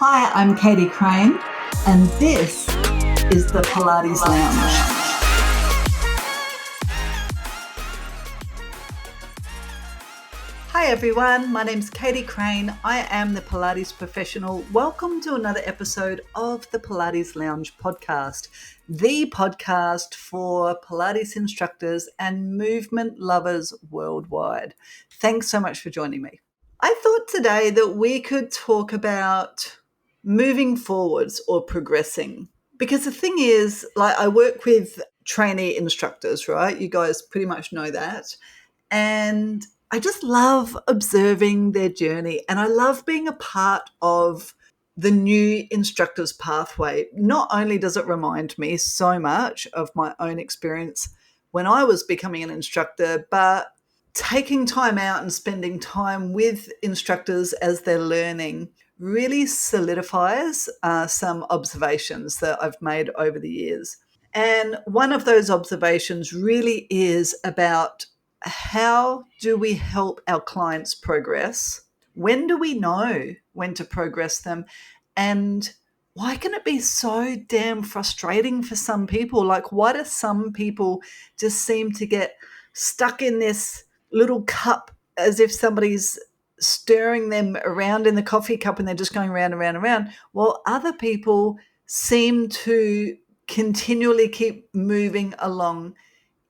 Hi, I'm Katie Crane, and this is the Pilates Lounge. Hi everyone, my name's Katie Crane. I am the Pilates professional. Welcome to another episode of the Pilates Lounge podcast, the podcast for Pilates instructors and movement lovers worldwide. Thanks so much for joining me. I thought today that we could talk about moving forwards or progressing. Because the thing is, like, I work with trainee instructors, right? You guys pretty much know that. And I just love observing their journey. And I love being a part of the new instructor's pathway. Not only does it remind me so much of my own experience when I was becoming an instructor, but taking time out and spending time with instructors as they're learning really solidifies some observations that I've made over the years. And one of those observations really is about how do we help our clients progress? When do we know when to progress them? And why can it be so damn frustrating for some people? Like, why do some people just seem to get stuck in this little cup as if somebody's stirring them around in the coffee cup and they're just going round and round and round, while other people seem to continually keep moving along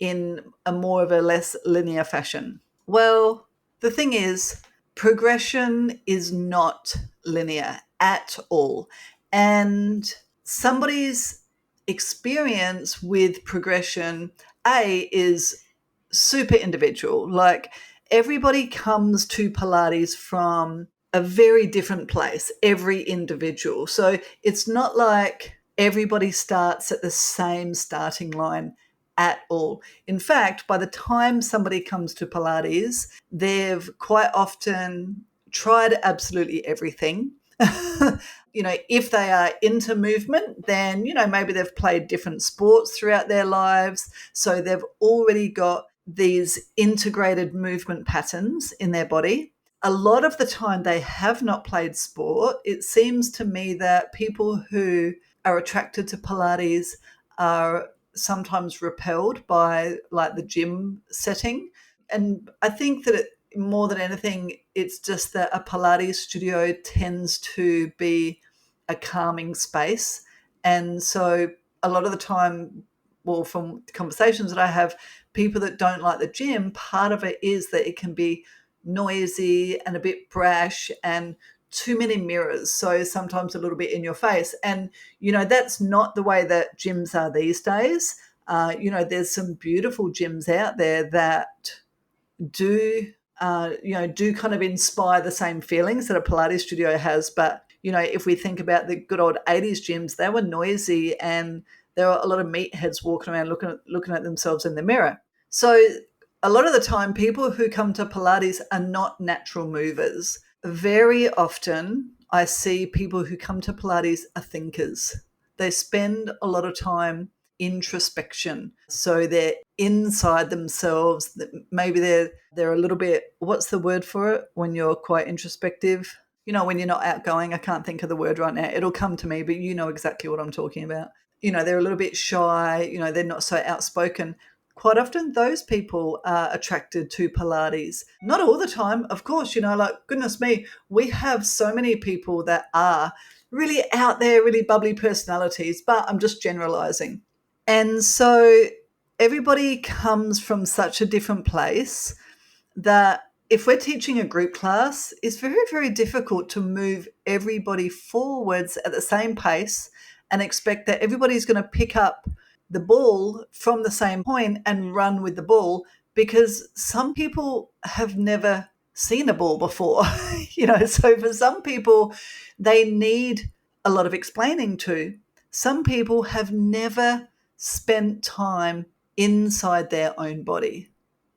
in a more of a less linear fashion? Well, the thing is, progression is not linear at all. And somebody's experience with progression, is super individual. Like, everybody comes to Pilates from a very different place, every individual. So it's not like everybody starts at the same starting line at all. In fact, by the time somebody comes to Pilates, they've quite often tried absolutely everything. If they are into movement, then, maybe they've played different sports throughout their lives. So they've already got these integrated movement patterns in their body. A lot of the time they have not played sport. It seems to me that people who are attracted to Pilates are sometimes repelled by, like, the gym setting. And I think that more than anything, it's just that a Pilates studio tends to be a calming space. And so a lot of the time, well, from conversations that I have, people that don't like the gym, part of it is that it can be noisy and a bit brash and too many mirrors, so sometimes a little bit in your face. And, that's not the way that gyms are these days. There's some beautiful gyms out there that do kind of inspire the same feelings that a Pilates studio has. But, if we think about the good old 80s gyms, they were noisy and there were a lot of meatheads walking around looking at themselves in the mirror. So a lot of the time, people who come to Pilates are not natural movers. Very often, I see people who come to Pilates are thinkers. They spend a lot of time introspection. So they're inside themselves. Maybe they're a little bit, what's the word for it when you're quite introspective? When you're not outgoing. I can't think of the word right now. It'll come to me, but you know exactly what I'm talking about. They're a little bit shy. They're not so outspoken. Quite often those people are attracted to Pilates. Not all the time, of course, like, goodness me, we have so many people that are really out there, really bubbly personalities, but I'm just generalizing. And so everybody comes from such a different place that if we're teaching a group class, it's very, very difficult to move everybody forwards at the same pace and expect that everybody's going to pick up the ball from the same point and run with the ball, because some people have never seen a ball before. So for some people, they need a lot of explaining to. Some people have never spent time inside their own body.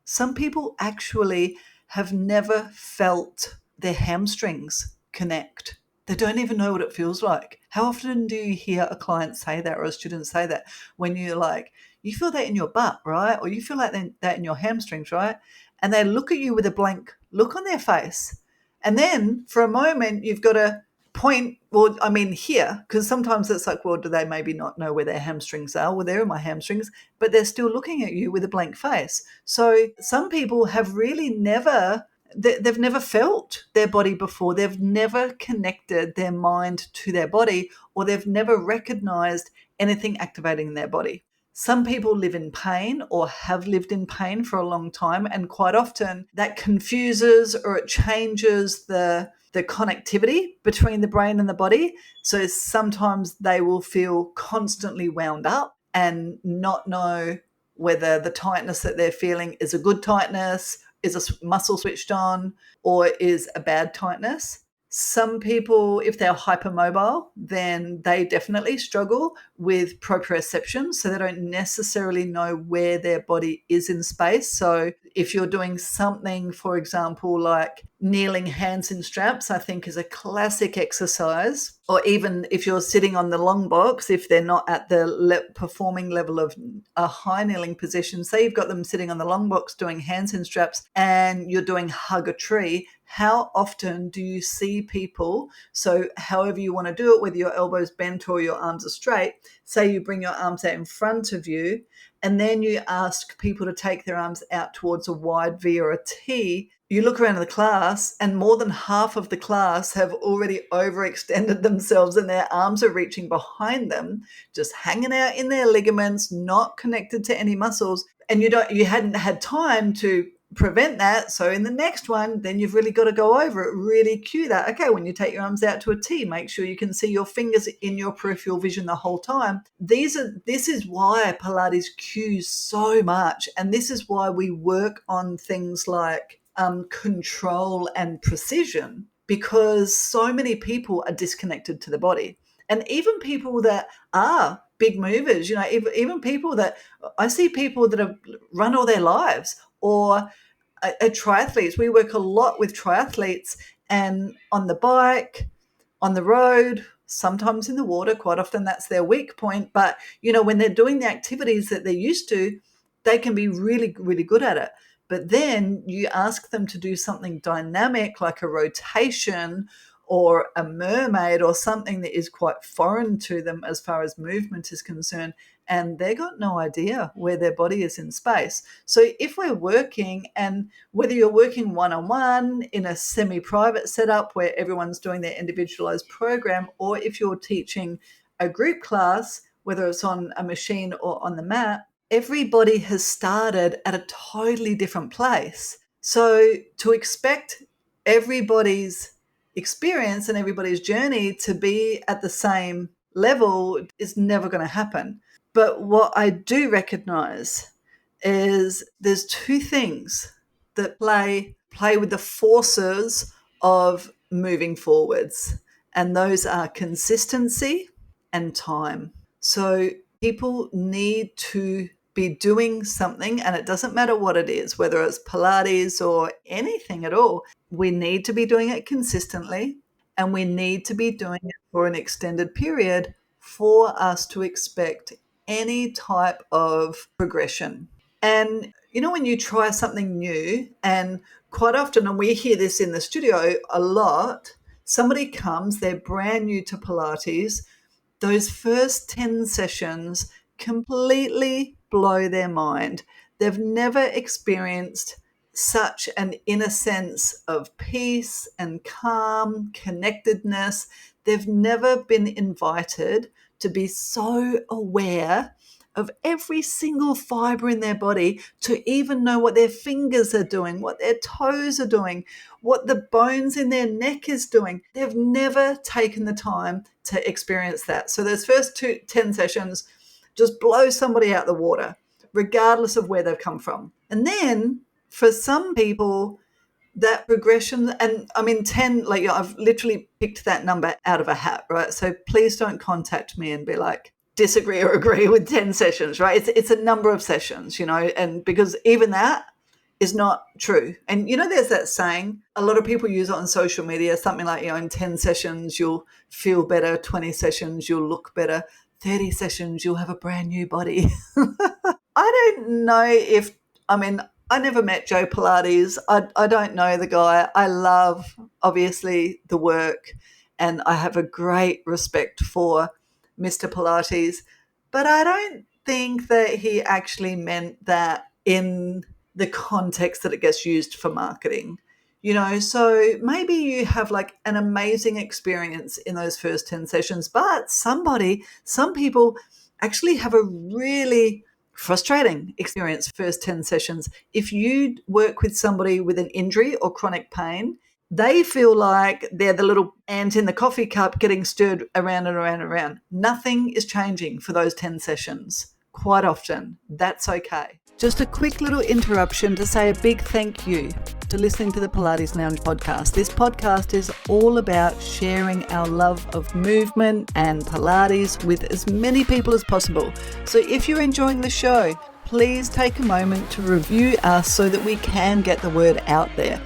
Some people actually have never felt their hamstrings connect. They don't even know what it feels like. How often do you hear a client say that, or a student say that, when you're like, you feel that in your butt, right? Or you feel like that in your hamstrings, right? And they look at you with a blank look on their face. And then for a moment, you've got to point, well, I mean here, because sometimes it's like, well, do they maybe not know where their hamstrings are? Well, there are my hamstrings, but they're still looking at you with a blank face. So some people have really never, they've never felt their body before. They've never connected their mind to their body, or they've never recognized anything activating their body. Some people live in pain or have lived in pain for a long time, and quite often that confuses or it changes the connectivity between the brain and the body. So sometimes they will feel constantly wound up and not know whether the tightness that they're feeling is a good tightness, is a muscle switched on, or is a bad tightness. Some people, if they're hypermobile, then they definitely struggle with proprioception. So they don't necessarily know where their body is in space. So if you're doing something, for example, like kneeling hands in straps, I think is a classic exercise. Or even if you're sitting on the long box, if they're not at the performing level of a high kneeling position, say you've got them sitting on the long box doing hands in straps and you're doing hug a tree, how often do you see people, so however you want to do it, whether your elbows bent or your arms are straight, say you bring your arms out in front of you and then you ask people to take their arms out towards a wide V or a T, you look around the class and more than half of the class have already overextended themselves and their arms are reaching behind them, just hanging out in their ligaments, not connected to any muscles. And you hadn't had time to prevent that. So in the next one, then you've really got to go over it, really cue that. Okay, when you take your arms out to a T, make sure you can see your fingers in your peripheral vision the whole time. This is why Pilates cues so much. And this is why we work on things like control and precision, because so many people are disconnected to the body. And even people that are big movers, even people that I see people that have run all their lives, or triathletes. We work a lot with triathletes, and on the bike, on the road, sometimes in the water. Quite often that's their weak point. But, when they're doing the activities that they're used to, they can be really, really good at it. But then you ask them to do something dynamic like a rotation or a mermaid or something that is quite foreign to them as far as movement is concerned, and they got no idea where their body is in space. So if we're working, and whether you're working one-on-one in a semi-private setup where everyone's doing their individualized program, or if you're teaching a group class, whether it's on a machine or on the mat, everybody has started at a totally different place. So to expect everybody's experience and everybody's journey to be at the same level is never going to happen. But what I do recognize is there's two things that play with the forces of moving forwards, and those are consistency and time. So people need to be doing something, and it doesn't matter what it is, whether it's Pilates or anything at all. We need to be doing it consistently, and we need to be doing it for an extended period for us to expect any type of progression. And when you try something new, and quite often, and we hear this in the studio a lot, somebody comes, they're brand new to Pilates, those first 10 sessions completely blow their mind. They've never experienced such an inner sense of peace and calm, connectedness. They've never been invited to be so aware of every single fiber in their body, to even know what their fingers are doing, what their toes are doing, what the bones in their neck is doing. They've never taken the time to experience that. So those first 10 sessions just blow somebody out the water, regardless of where they've come from. And then for some people, that progression, and I mean 10, like I've literally picked that number out of a hat, right? So please don't contact me and be like, disagree or agree with 10 sessions, right? It's a number of sessions, and because even that is not true. And there's that saying, a lot of people use it on social media, something like, in 10 sessions you'll feel better, 20 sessions you'll look better, 30 sessions you'll have a brand new body. I don't know I never met Joe Pilates. I don't know the guy. I love, obviously, the work, and I have a great respect for Mr. Pilates, but I don't think that he actually meant that in the context that it gets used for marketing. So maybe you have like an amazing experience in those first 10 sessions, but some people actually have a really frustrating experience first 10 sessions. If you work with somebody with an injury or chronic pain, they feel like they're the little ant in the coffee cup getting stirred around and around and around. Nothing is changing for those 10 sessions. Quite often, that's okay. Just a quick little interruption to say a big thank you to listening to the Pilates Lounge podcast. This podcast is all about sharing our love of movement and Pilates with as many people as possible. So if you're enjoying the show, please take a moment to review us so that we can get the word out there.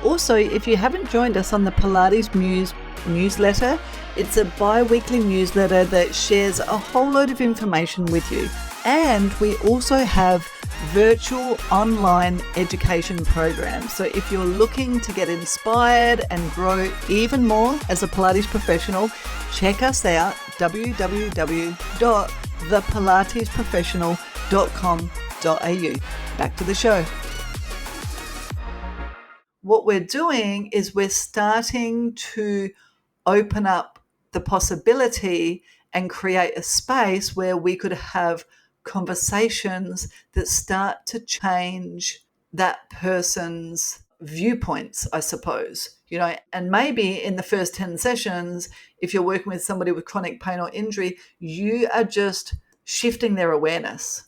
Also, if you haven't joined us on the Pilates Muse newsletter, it's a bi-weekly newsletter that shares a whole load of information with you. And we also have virtual online education programs. So if you're looking to get inspired and grow even more as a Pilates professional, check us out, www.thepilatesprofessional.com.au. Back to the show. What we're doing is we're starting to open up the possibility and create a space where we could have conversations that start to change that person's viewpoints, I suppose. And maybe in the first 10 sessions, if you're working with somebody with chronic pain or injury, you are just shifting their awareness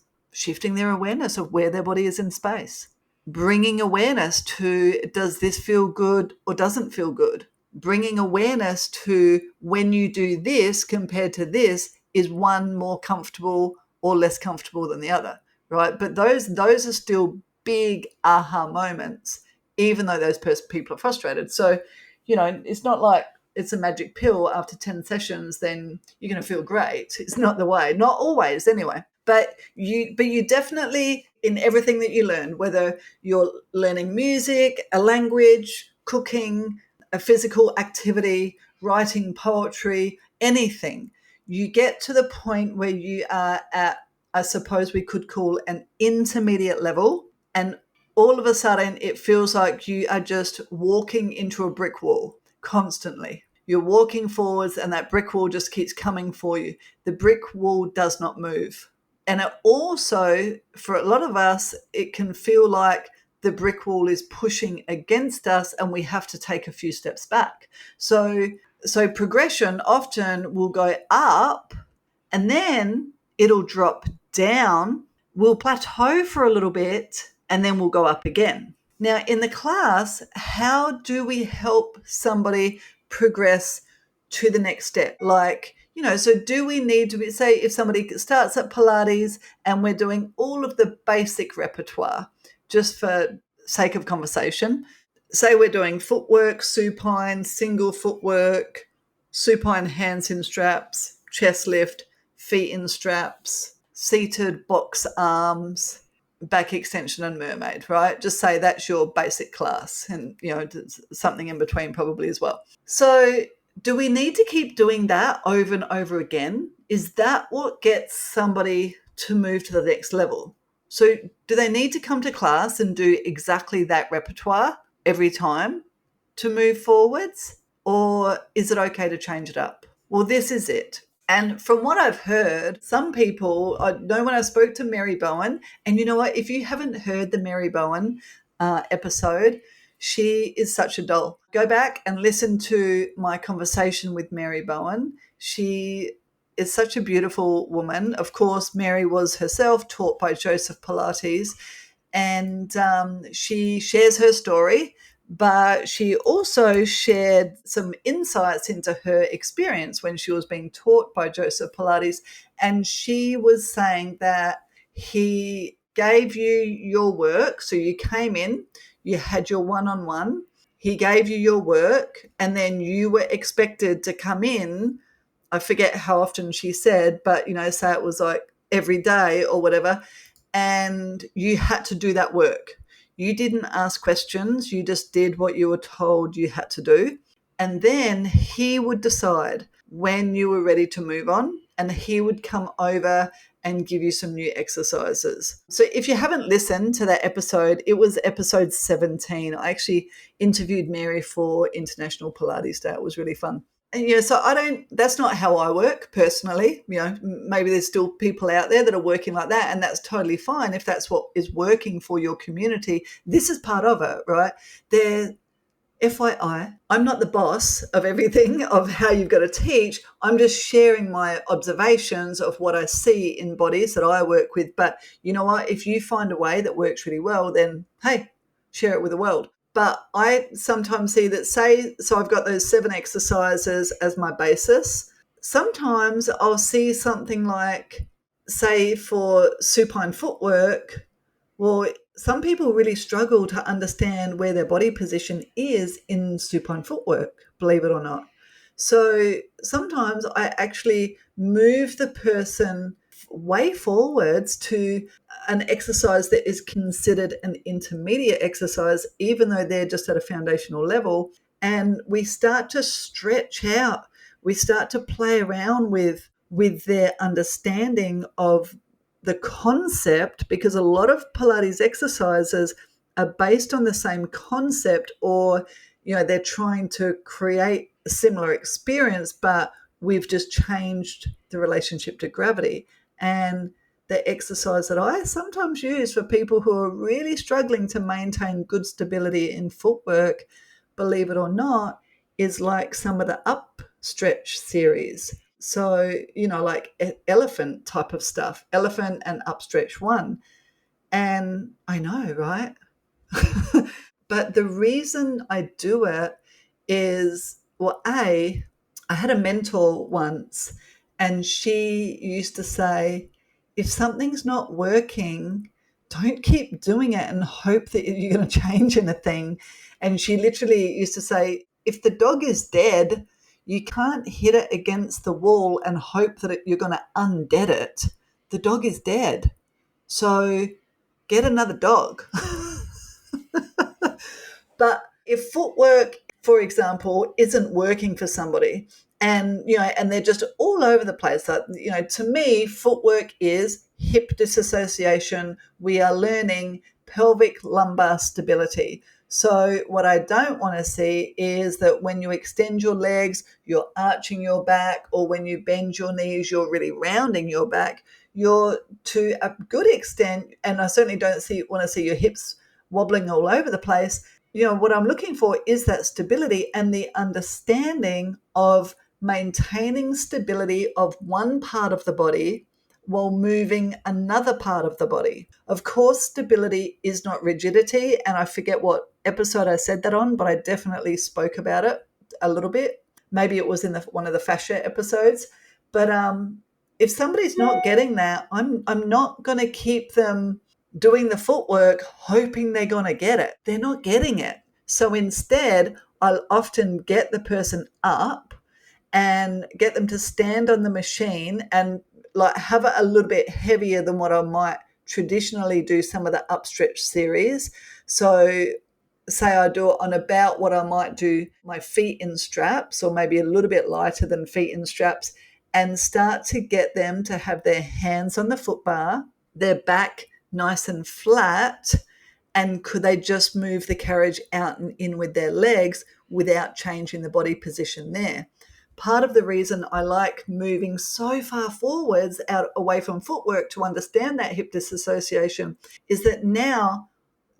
of where their body is in space. Bringing awareness to, does this feel good or doesn't feel good? Bringing awareness to, when you do this compared to this, is one more comfortable or less comfortable than the other, right? But those are still big aha moments, even though those people are frustrated. So, it's not like it's a magic pill after 10 sessions, then you're going to feel great. It's not the way, not always anyway. But you definitely, in everything that you learn, whether you're learning music, a language, cooking, a physical activity, writing poetry, anything, you get to the point where you are at, I suppose we could call, an intermediate level, and all of a sudden it feels like you are just walking into a brick wall constantly. You're walking forwards and that brick wall just keeps coming for you. The brick wall does not move. And it also, for a lot of us, it can feel like the brick wall is pushing against us and we have to take a few steps back. So progression often will go up and then it'll drop down. We'll plateau for a little bit and then we'll go up again. Now, in the class, how do we help somebody progress to the next step? So do we need to say, if somebody starts at Pilates and we're doing all of the basic repertoire, just for sake of conversation, say we're doing footwork, supine, single footwork, supine hands in straps, chest lift, feet in straps, seated box arms, back extension and mermaid, right? Just say that's your basic class, and something in between probably as well. So do we need to keep doing that over and over again? Is that what gets somebody to move to the next level? So do they need to come to class and do exactly that repertoire every time to move forwards? Or is it okay to change it up? Well, this is it. And from what I've heard, some people, I know when I spoke to Mary Bowen, and you know what, if you haven't heard the Mary Bowen episode, she is such a doll. Go back and listen to my conversation with Mary Bowen. She is such a beautiful woman. Of course, Mary was herself taught by Joseph Pilates, and she shares her story, but she also shared some insights into her experience when she was being taught by Joseph Pilates. And she was saying that he gave you your work. So you came in, you had your one-on-one, he gave you your work, and then you were expected to come in. I forget how often she said, but, say it was like every day or whatever, and you had to do that work. You didn't ask questions. You just did what you were told you had to do. And then he would decide when you were ready to move on, and he would come over and give you some new exercises. So if you haven't listened to that episode, it was episode 17. I actually interviewed Mary for International Pilates Day. It was really fun. And, so that's not how I work personally. Maybe there's still people out there that are working like that, and that's totally fine if that's what is working for your community. This is part of it, right? FYI, I'm not the boss of everything of how you've got to teach. I'm just sharing my observations of what I see in bodies that I work with. But you know what? If you find a way that works really well, then hey, share it with the world. But I sometimes see that, so I've got those 7 exercises as my basis. Sometimes I'll see something like, say, for supine footwork, well, some people really struggle to understand where their body position is in supine footwork, believe it or not. So sometimes I actually move the person way forwards to an exercise that is considered an intermediate exercise, even though they're just at a foundational level. And we start to stretch out. We start to play around with their understanding of the concept, because a lot of Pilates exercises are based on the same concept, or they're trying to create a similar experience, but we've just changed the relationship to gravity. And the exercise that I sometimes use for people who are really struggling to maintain good stability in footwork, believe it or not, is like some of the up stretch series. So, like elephant type of stuff, elephant and upstretch 1. And I know, right? But the reason I do it is, well, I had a mentor once, and she used to say, if something's not working, don't keep doing it and hope that you're going to change anything. And she literally used to say, if the dog is dead, you can't hit it against the wall and hope that you're going to undead it. The dog is dead. So get another dog. But if footwork, for example, isn't working for somebody, and they're just all over the place, to me, footwork is hip disassociation. We are learning pelvic lumbar stability. So what I don't want to see is that when you extend your legs, you're arching your back, or when you bend your knees, you're really rounding your back. You're, to a good extent, and I certainly don't want to see your hips wobbling all over the place. What I'm looking for is that stability and the understanding of maintaining stability of one part of the body while moving another part of the body. Of course, stability is not rigidity, and I forget what episode I said that on, but I definitely spoke about it a little bit. Maybe it was in one of the fascia episodes. But if somebody's not getting that, I'm not going to keep them doing the footwork hoping they're going to get it. They're not getting it. So instead, I'll often get the person up and get them to stand on the machine and like have it a little bit heavier than what I might traditionally do some of the upstretch series. So say I do it on about what I might do my feet in straps, or maybe a little bit lighter than feet in straps, and start to get them to have their hands on the foot bar, their back nice and flat, and could they just move the carriage out and in with their legs without changing the body position there. Part of the reason I like moving so far forwards out away from footwork to understand that hip disassociation is that now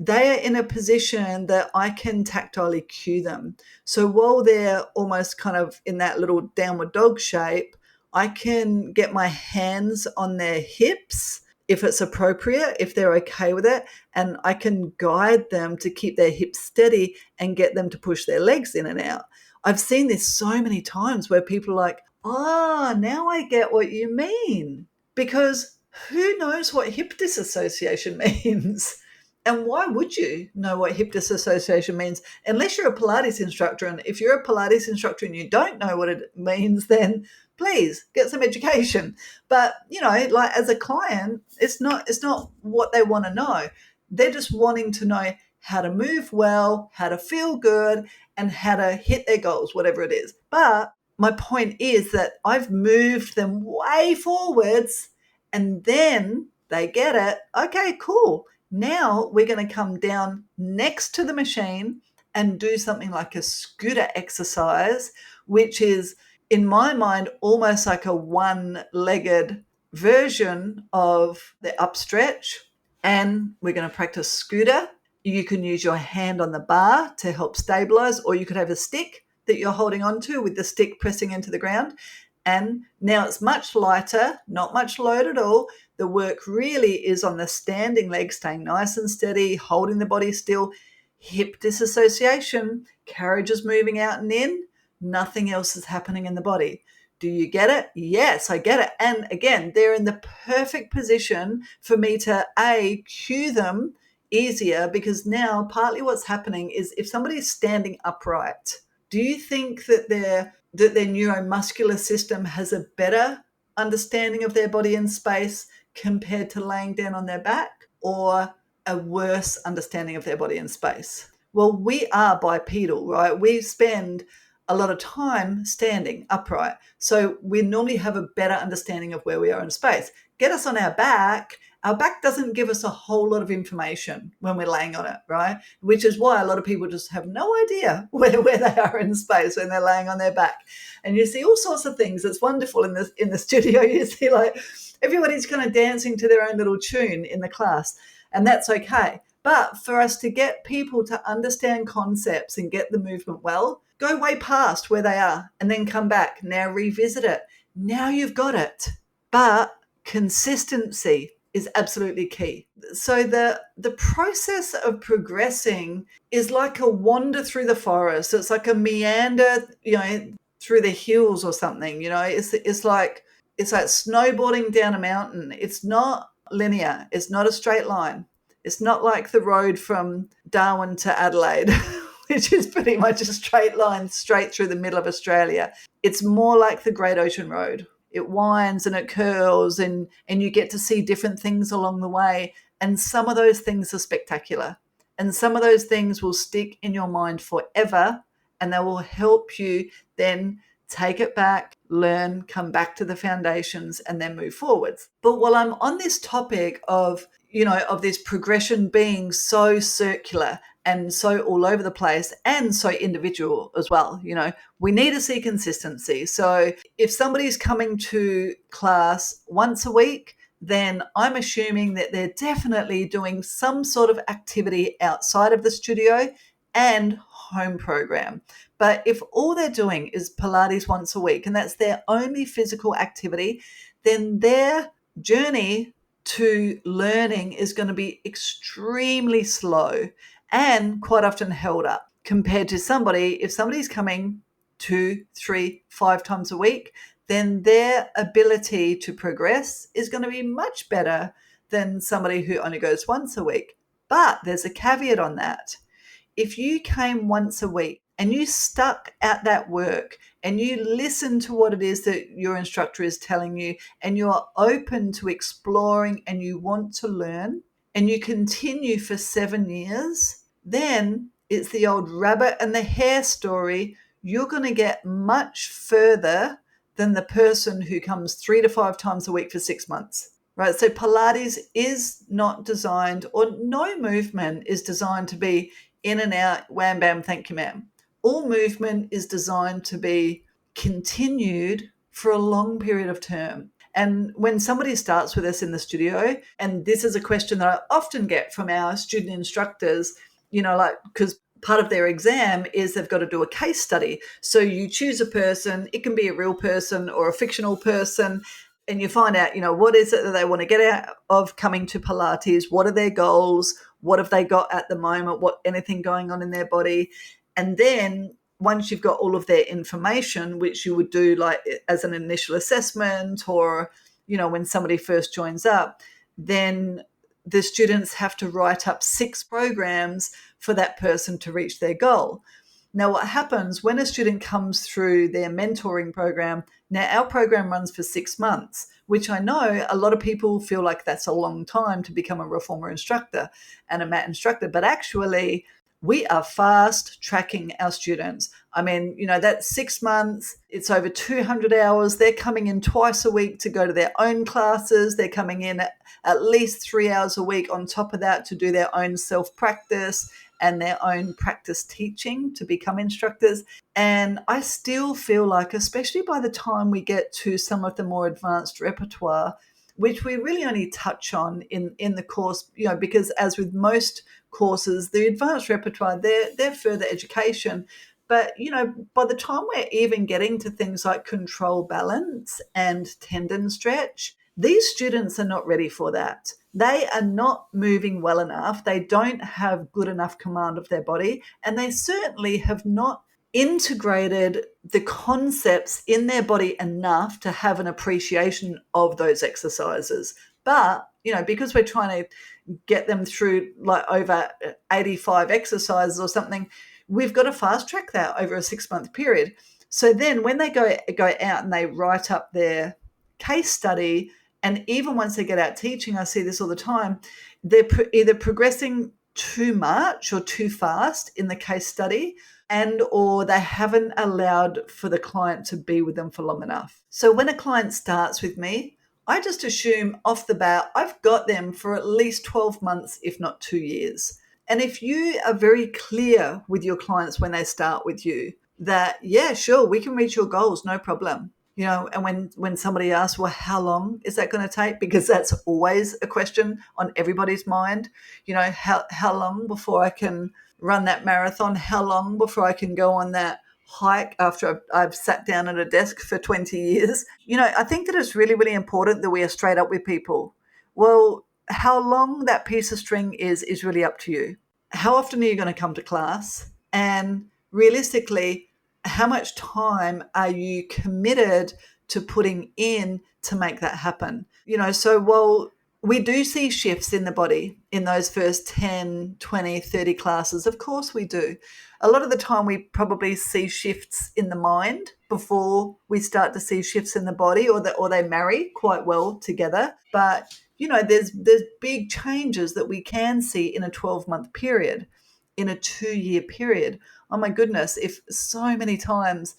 they are in a position that I can tactilely cue them. So while they're almost kind of in that little downward dog shape, I can get my hands on their hips if it's appropriate, if they're okay with it, and I can guide them to keep their hips steady and get them to push their legs in and out. I've seen this so many times where people are like, now I get what you mean. Because who knows what hip disassociation means? And why would you know what hip disassociation means? Unless you're a Pilates instructor. And if you're a Pilates instructor and you don't know what it means, then please get some education. But, like as a client, it's not what they want to know. They're just wanting to know, how to move well, how to feel good, and how to hit their goals, whatever it is. But my point is that I've moved them way forwards, and then they get it. Okay, cool. Now we're going to come down next to the machine and do something like a scooter exercise, which is, in my mind, almost like a one-legged version of the upstretch. And we're going to practice scooter. You can use your hand on the bar to help stabilize, or you could have a stick that you're holding onto with the stick pressing into the ground. And now it's much lighter, not much load at all. The work really is on the standing leg, staying nice and steady, holding the body still. Hip disassociation, carriage is moving out and in, nothing else is happening in the body. Do you get it? Yes, I get it. And again, they're in the perfect position for me to cue them easier, because now partly what's happening is if somebody's standing upright, do you think that their neuromuscular system has a better understanding of their body in space compared to laying down on their back, or a worse understanding of their body in space? Well, we are bipedal, right? We spend a lot of time standing upright. So we normally have a better understanding of where we are in space. Get us on our back doesn't give us a whole lot of information when we're laying on it, right? Which is why a lot of people just have no idea where they are in space when they're laying on their back. And you see all sorts of things. It's wonderful in the studio. You see like everybody's kind of dancing to their own little tune in the class, and that's okay. But for us to get people to understand concepts and get the movement well, go way past where they are and then come back. Now revisit it. Now you've got it. But consistency is absolutely key. So the process of progressing is like a wander through the forest. It's like a meander, through the hills or something. It's like snowboarding down a mountain. It's not linear. It's not a straight line. It's not like the road from Darwin to Adelaide, which is pretty much a straight line straight through the middle of Australia. It's more like the Great Ocean Road. It winds and it curls, and you get to see different things along the way. And some of those things are spectacular. And some of those things will stick in your mind forever, and they will help you then take it back, learn, come back to the foundations, and then move forwards. But while I'm on this topic of this progression being so circular and so all over the place and so individual as well, we need to see consistency. So if somebody's coming to class once a week, then I'm assuming that they're definitely doing some sort of activity outside of the studio and home program. But if all they're doing is Pilates once a week and that's their only physical activity, then their journey to learning is going to be extremely slow and quite often held up compared to if somebody's coming 2, 3, 5 times a week, then their ability to progress is going to be much better than somebody who only goes once a week. But there's a caveat on that. If you came once a week and you stuck at that work and you listen to what it is that your instructor is telling you, and you're open to exploring and you want to learn, and you continue for 7 years, then it's the old rabbit and the hare story. You're going to get much further than the person who comes 3 to 5 times a week for 6 months. Right? So Pilates is not designed, or no movement is designed to be in and out, wham, bam, thank you, ma'am. All movement is designed to be continued for a long period of term. And when somebody starts with us in the studio, and this is a question that I often get from our student instructors, because part of their exam is they've got to do a case study. So you choose a person, it can be a real person or a fictional person, and you find out, what is it that they want to get out of coming to Pilates? What are their goals? What have they got at the moment? Anything going on in their body? And then once you've got all of their information, which you would do like as an initial assessment, or, when somebody first joins up, then the students have to write up 6 programs for that person to reach their goal. Now, what happens when a student comes through their mentoring program, now our program runs for 6 months. which I know a lot of people feel like that's a long time to become a reformer instructor and a mat instructor, but actually we are fast tracking our students. I mean, that's 6 months, it's over 200 hours. They're coming in twice a week to go to their own classes. They're coming in at least 3 hours a week on top of that to do their own self-practice and their own practice teaching to become instructors. And I still feel like, especially by the time we get to some of the more advanced repertoire, which we really only touch on in the course, because as with most courses, the advanced repertoire, they're further education. But, by the time we're even getting to things like control balance and tendon stretch, these students are not ready for that. They are not moving well enough. They don't have good enough command of their body, and they certainly have not integrated the concepts in their body enough to have an appreciation of those exercises. But, because we're trying to get them through like over 85 exercises or something, we've got to fast track that over a 6-month period. So then when they go out and they write up their case study, and even once they get out teaching, I see this all the time, they're either progressing too much or too fast in the case study, and or they haven't allowed for the client to be with them for long enough. So when a client starts with me, I just assume off the bat, I've got them for at least 12 months, if not 2 years. And if you are very clear with your clients when they start with you that, yeah, sure, we can reach your goals, no problem. And when somebody asks, well, how long is that going to take? Because that's always a question on everybody's mind. How long before I can run that marathon? How long before I can go on that hike after I've sat down at a desk for 20 years? I think that it's really, really important that we are straight up with people. Well, how long that piece of string is really up to you. How often are you going to come to class? And realistically, how much time are you committed to putting in to make that happen? So while we do see shifts in the body in those first 10, 20, 30 classes, of course we do. A lot of the time we probably see shifts in the mind before we start to see shifts in the body, or they marry quite well together. But, there's big changes that we can see in a 12-month period, in a 2-year period. Oh my goodness, if so many times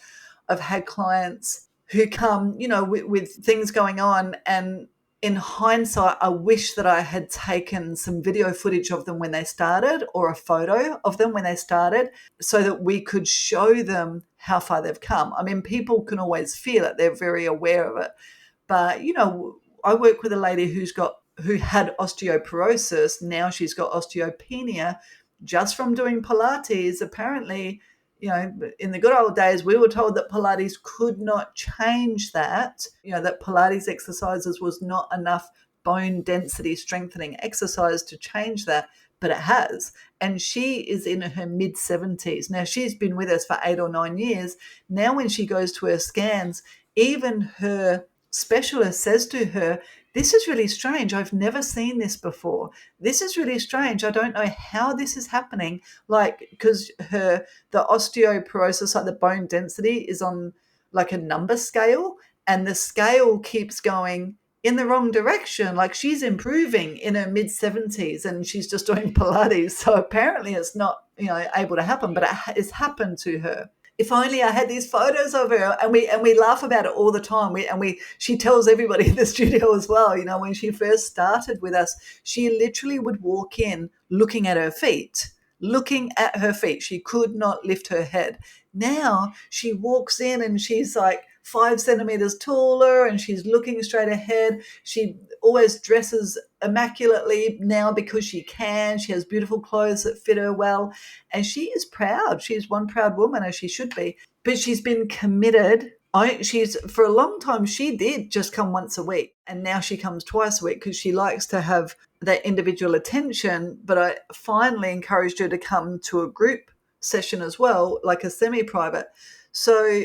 I've had clients who come, with things going on, and in hindsight, I wish that I had taken some video footage of them when they started, or a photo of them when they started, so that we could show them how far they've come. I mean, people can always feel it. They're very aware of it. But, I work with a lady who had osteoporosis. Now she's got osteopenia just from doing Pilates. Apparently, in the good old days, we were told that Pilates could not change that, that Pilates exercises was not enough bone density strengthening exercise to change that, but it has. And she is in her mid-70s. Now, she's been with us for 8 or 9 years. Now, when she goes to her scans, even her specialist says to her, this is really strange. I've never seen this before. This is really strange. I don't know how this is happening. Like, because the osteoporosis, like the bone density, is on like a number scale, and the scale keeps going in the wrong direction. Like, she's improving in her mid-70s and she's just doing Pilates. So apparently it's not, able to happen, but it's happened to her. If only I had these photos of her, and we laugh about it all the time. She tells everybody in the studio as well. When she first started with us, she literally would walk in looking at her feet. She could not lift her head. Now she walks in and she's like 5 centimeters taller, and she's looking straight ahead. She always dresses immaculately now because she can. She has beautiful clothes that fit her well, and she is proud. She's one proud woman, as she should be. But she's been committed. For a long time, she did just come once a week, and now she comes twice a week because she likes to have that individual attention. But I finally encouraged her to come to a group session as well, like a semi-private. So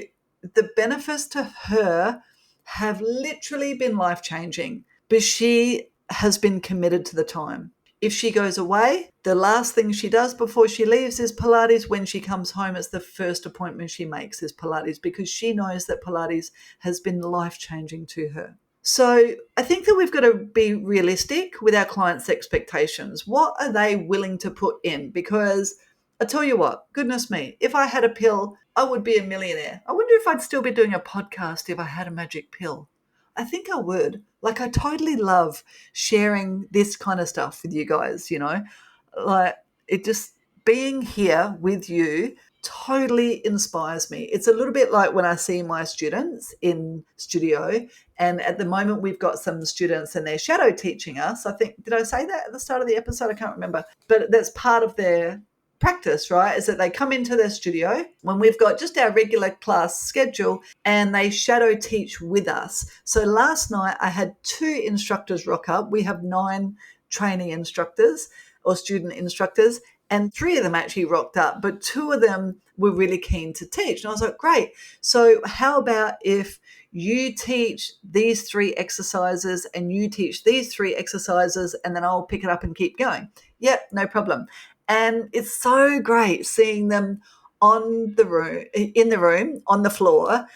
the benefits to her have literally been life-changing, but she has been committed to the time. If she goes away, the last thing she does before she leaves is Pilates. When she comes home, it's the first appointment she makes is Pilates, because she knows that Pilates has been life-changing to her. So I think that we've got to be realistic with our clients' expectations. What are they willing to put in? Because I tell you what, goodness me, if I had a pill, I would be a millionaire. I wonder if I'd still be doing a podcast if I had a magic pill. I think I would. Like, I totally love sharing this kind of stuff with you guys, like it just being here with you totally inspires me. It's a little bit like when I see my students in studio, and at the moment we've got some students and they're shadow teaching us. I think, did I say that at the start of the episode? I can't remember, but that's part of their practice, right? Is that they come into their studio when we've got just our regular class schedule and they shadow teach with us. So last night I had 2 instructors rock up. We have 9 training instructors or student instructors, and 3 of them actually rocked up, but 2 of them were really keen to teach. And I was like, great. So how about if you teach these 3 exercises and you teach these 3 exercises, and then I'll pick it up and keep going. Yep, no problem. And it's so great seeing them in the room, on the floor,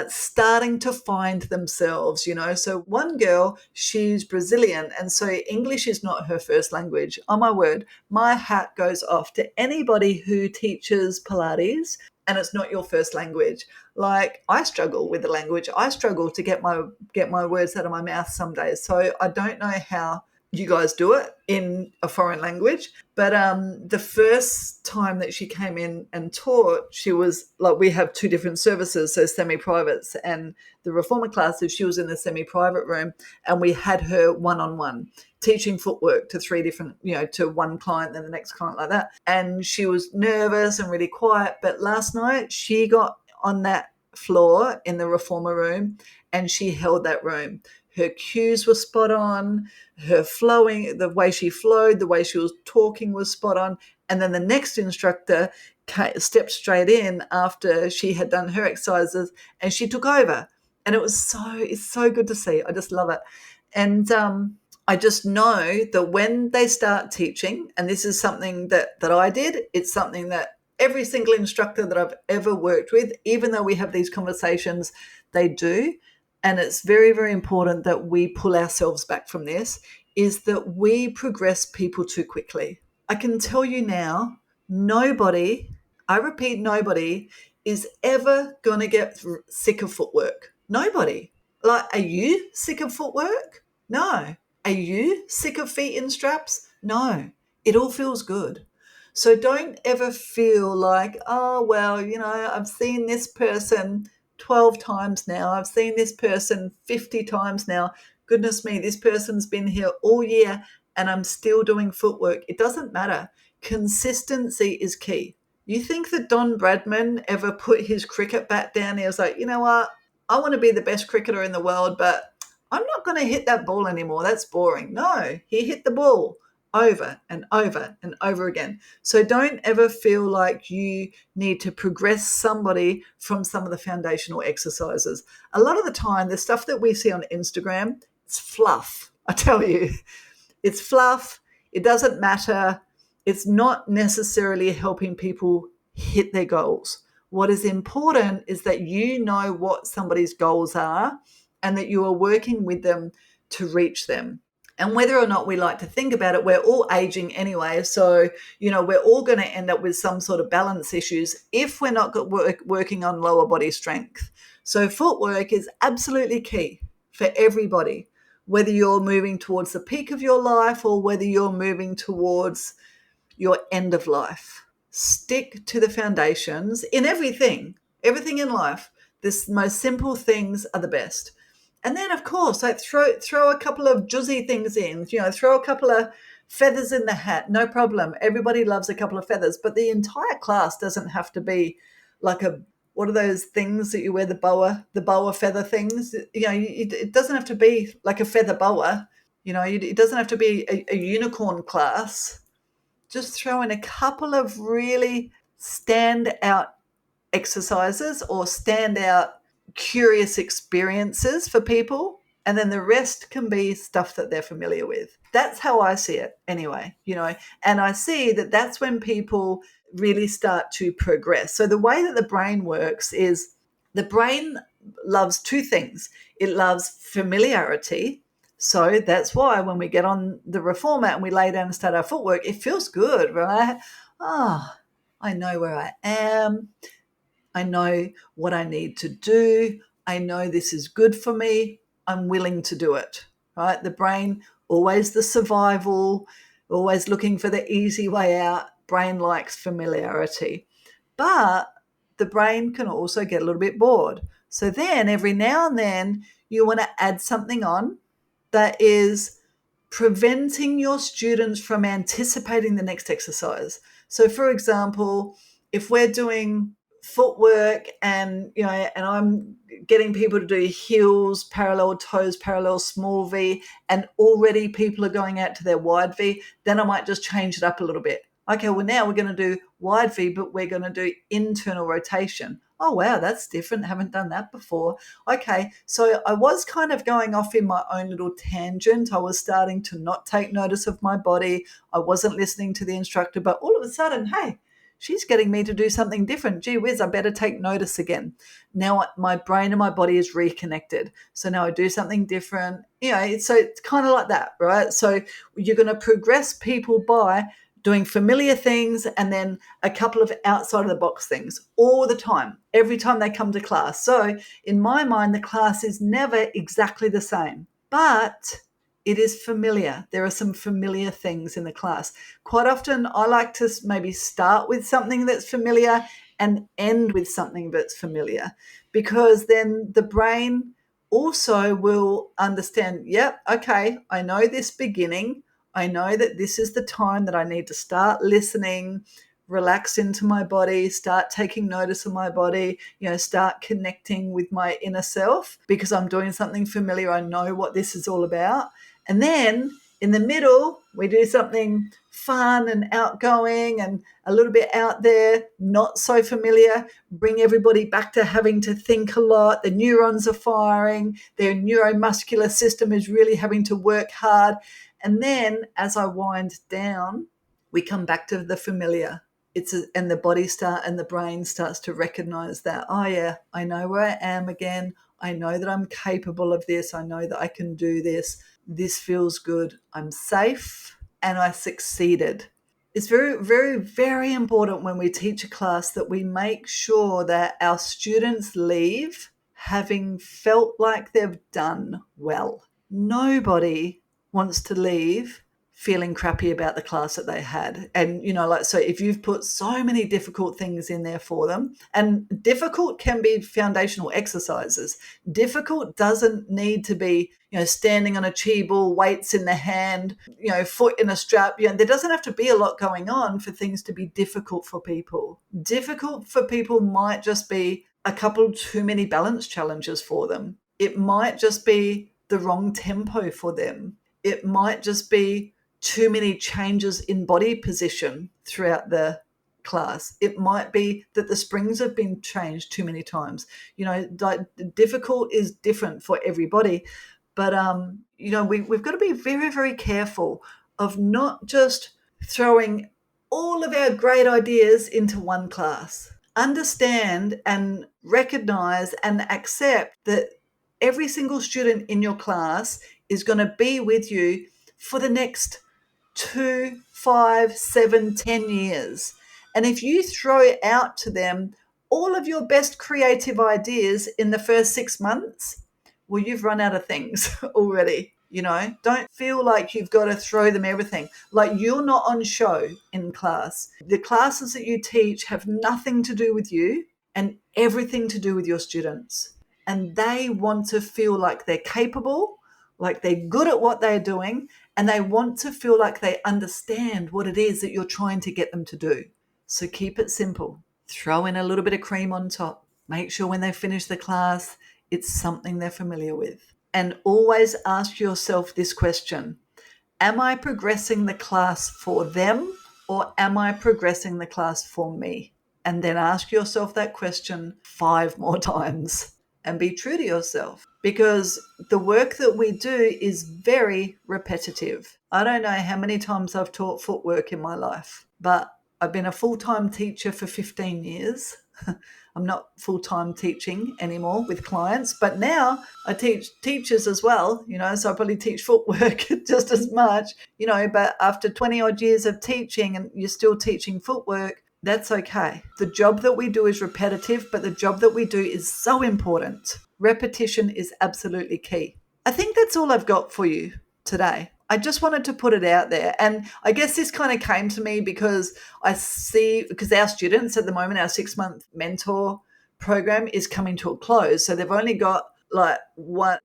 starting to find themselves, So one girl, she's Brazilian, and so English is not her first language. Oh my word, my hat goes off to anybody who teaches Pilates and it's not your first language. Like, I struggle with the language. I struggle to get my words out of my mouth some days. So I don't know how you guys do it in a foreign language. But the first time that she came in and taught, she was like, we have 2 different services, so semi-privates and the reformer classes. She was in the semi-private room and we had her one-on-one teaching footwork to 3 different, to one client, then the next client, like that. And she was nervous and really quiet. But last night she got on that floor in the reformer room and she held that room. Her cues were spot on, her flowing, the way she flowed, the way she was talking was spot on. And then the next instructor stepped straight in after she had done her exercises and she took over. And it's so good to see. I just love it. And I just know that when they start teaching, and this is something that I did, it's something that every single instructor that I've ever worked with, even though we have these conversations, they do. And it's very, very important that we pull ourselves back from this, is that we progress people too quickly. I can tell you now, nobody, I repeat, nobody is ever going to get sick of footwork. Nobody. Like, are you sick of footwork? No. Are you sick of feet in straps? No. It all feels good. So don't ever feel like, oh, well, I've seen this person 12 times now. I've seen this person 50 times now. Goodness me, this person's been here all year and I'm still doing footwork. It doesn't matter. Consistency is key. You think that Don Bradman ever put his cricket bat down? He was like, you know what? I want to be the best cricketer in the world, but I'm not going to hit that ball anymore. That's boring. No, he hit the ball over and over and over again. So don't ever feel like you need to progress somebody from some of the foundational exercises. A lot of the time, the stuff that we see on Instagram, it's fluff. I tell you, it's fluff. It doesn't matter. It's not necessarily helping people hit their goals. What is important is that you know what somebody's goals are and that you are working with them to reach them. And whether or not we like to think about it, we're all aging anyway. So, we're all going to end up with some sort of balance issues if we're not working on lower body strength. So footwork is absolutely key for everybody, whether you're moving towards the peak of your life or whether you're moving towards your end of life. Stick to the foundations in everything in life. The most simple things are the best. And then, of course, like throw a couple of juzzy things in, throw a couple of feathers in the hat, no problem. Everybody loves a couple of feathers, but the entire class doesn't have to be like what are those things that you wear, the boa feather things? It doesn't have to be like a feather boa. It doesn't have to be a unicorn class. Just throw in a couple of really stand out exercises or stand out curious experiences for people, and then the rest can be stuff that they're familiar with. That's how I see it anyway, and I see that that's when people really start to progress. So the way that the brain works is the brain loves two things. It loves familiarity. So that's why when we get on the reformer and we lay down and start our footwork, it feels good, right? I know where I am. I know what I need to do. I know this is good for me. I'm willing to do it, right? The brain, always the survival, always looking for the easy way out. Brain likes familiarity. But the brain can also get a little bit bored. So then every now and then you want to add something on that is preventing your students from anticipating the next exercise. So for example, if we're doing footwork and I'm getting people to do heels, parallel toes, parallel small V, and already people are going out to their wide V, then I might just change it up a little bit. Okay, well now we're going to do wide V, but we're going to do internal rotation. Oh wow, that's different. Haven't done that before. Okay, so I was kind of going off in my own little tangent. I was starting to not take notice of my body. I wasn't listening to the instructor, but all of a sudden, hey, she's getting me to do something different. Gee whiz, I better take notice again. Now my brain and my body is reconnected. So now I do something different. So it's kind of like that, right? So you're going to progress people by doing familiar things and then a couple of outside of the box things all the time, every time they come to class. So in my mind, the class is never exactly the same, but it is familiar. There are some familiar things in the class. Quite often, I like to maybe start with something that's familiar and end with something that's familiar, because then the brain also will understand, yep, okay, I know this beginning. I know that this is the time that I need to start listening, relax into my body, start taking notice of my body, start connecting with my inner self because I'm doing something familiar. I know what this is all about. And then in the middle, we do something fun and outgoing and a little bit out there, not so familiar, bring everybody back to having to think a lot. The neurons are firing, their neuromuscular system is really having to work hard. And then as I wind down, we come back to the familiar. And the body and the brain starts to recognize that, oh yeah, I know where I am again. I know that I'm capable of this. I know that I can do this. This feels good. I'm safe and I succeeded. It's very, very, very important when we teach a class that we make sure that our students leave having felt like they've done well. Nobody wants to leave feeling crappy about the class that they had. And, so if you've put so many difficult things in there for them, and difficult can be foundational exercises. Difficult doesn't need to be, standing on a chi ball, weights in the hand, foot in a strap. There doesn't have to be a lot going on for things to be difficult for people. Difficult for people might just be a couple too many balance challenges for them. It might just be the wrong tempo for them. It might just be too many changes in body position throughout the class. It might be that the springs have been changed too many times. Difficult is different for everybody. But, we've got to be very, very careful of not just throwing all of our great ideas into one class. Understand and recognize and accept that every single student in your class is going to be with you for the next 2, 5, 7, 10 years. And if you throw out to them all of your best creative ideas in the first 6 months, well, you've run out of things already. Don't feel like you've got to throw them everything. Like you're not on show in class. The classes that you teach have nothing to do with you and everything to do with your students. And they want to feel like they're capable, like they're good at what they're doing, and they want to feel like they understand what it is that you're trying to get them to do. So keep it simple. Throw in a little bit of cream on top. Make sure when they finish the class, it's something they're familiar with. And always ask yourself this question: am I progressing the class for them or am I progressing the class for me? And then ask yourself that question 5 more times and be true to yourself, because the work that we do is very repetitive. I don't know how many times I've taught footwork in my life, but I've been a full-time teacher for 15 years. I'm not full-time teaching anymore with clients, but now I teach teachers as well, so I probably teach footwork just as much, but after 20 odd years of teaching and you're still teaching footwork, that's okay. The job that we do is repetitive, but the job that we do is so important. Repetition is absolutely key. I think that's all I've got for you today. I just wanted to put it out there. And I guess this kind of came to me because because our students at the moment, our 6-month mentor program is coming to a close. So they've only got like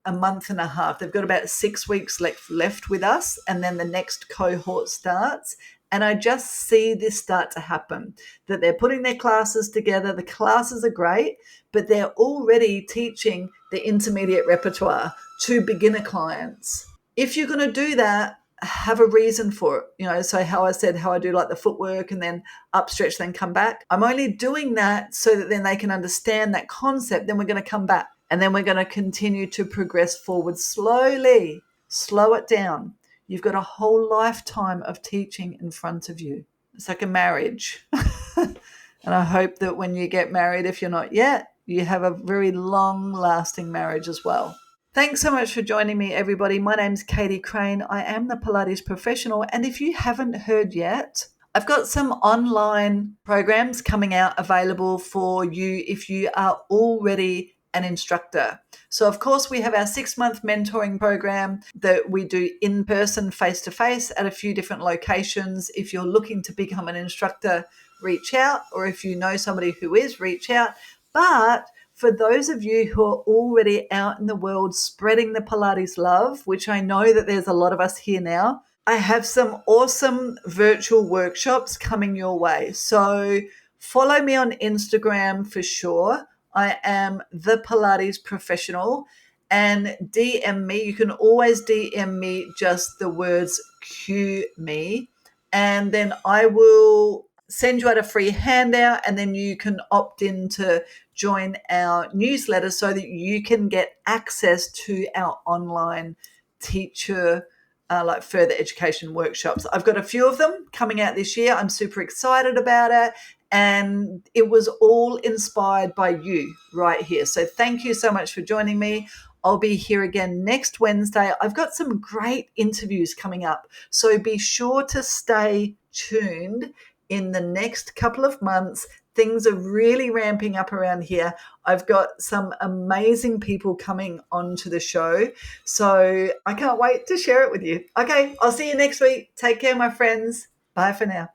a month and a half. They've got about 6 weeks left with us. And then the next cohort starts. And I just see this start to happen, that they're putting their classes together. The classes are great, but they're already teaching the intermediate repertoire to beginner clients. If you're going to do that, have a reason for it. So how I do like the footwork and then up stretch, then come back. I'm only doing that so that then they can understand that concept. Then we're going to come back and then we're going to continue to progress forward slowly. Slow it down. You've got a whole lifetime of teaching in front of you. It's like a marriage. And I hope that when you get married, if you're not yet, you have a very long-lasting marriage as well. Thanks so much for joining me, everybody. My name's Katie Crane. I am the Pilates professional. And if you haven't heard yet, I've got some online programs coming out available for you if you are already an instructor. So, of course, we have our 6-month mentoring program that we do in person, face-to-face at a few different locations. If you're looking to become an instructor, reach out. Or if you know somebody who is, reach out. But for those of you who are already out in the world spreading the Pilates love, which I know that there's a lot of us here now, I have some awesome virtual workshops coming your way. So follow me on Instagram for sure. I am the Pilates professional, and DM me. You can always DM me just the words cue me, and then I will send you out a free handout, and then you can opt in to join our newsletter so that you can get access to our online teacher like further education workshops. I've got a few of them coming out this year. I'm super excited about it. And it was all inspired by you right here. So thank you so much for joining me. I'll be here again next Wednesday. I've got some great interviews coming up. So be sure to stay tuned in the next couple of months. Things are really ramping up around here. I've got some amazing people coming onto the show. So I can't wait to share it with you. Okay, I'll see you next week. Take care, my friends. Bye for now.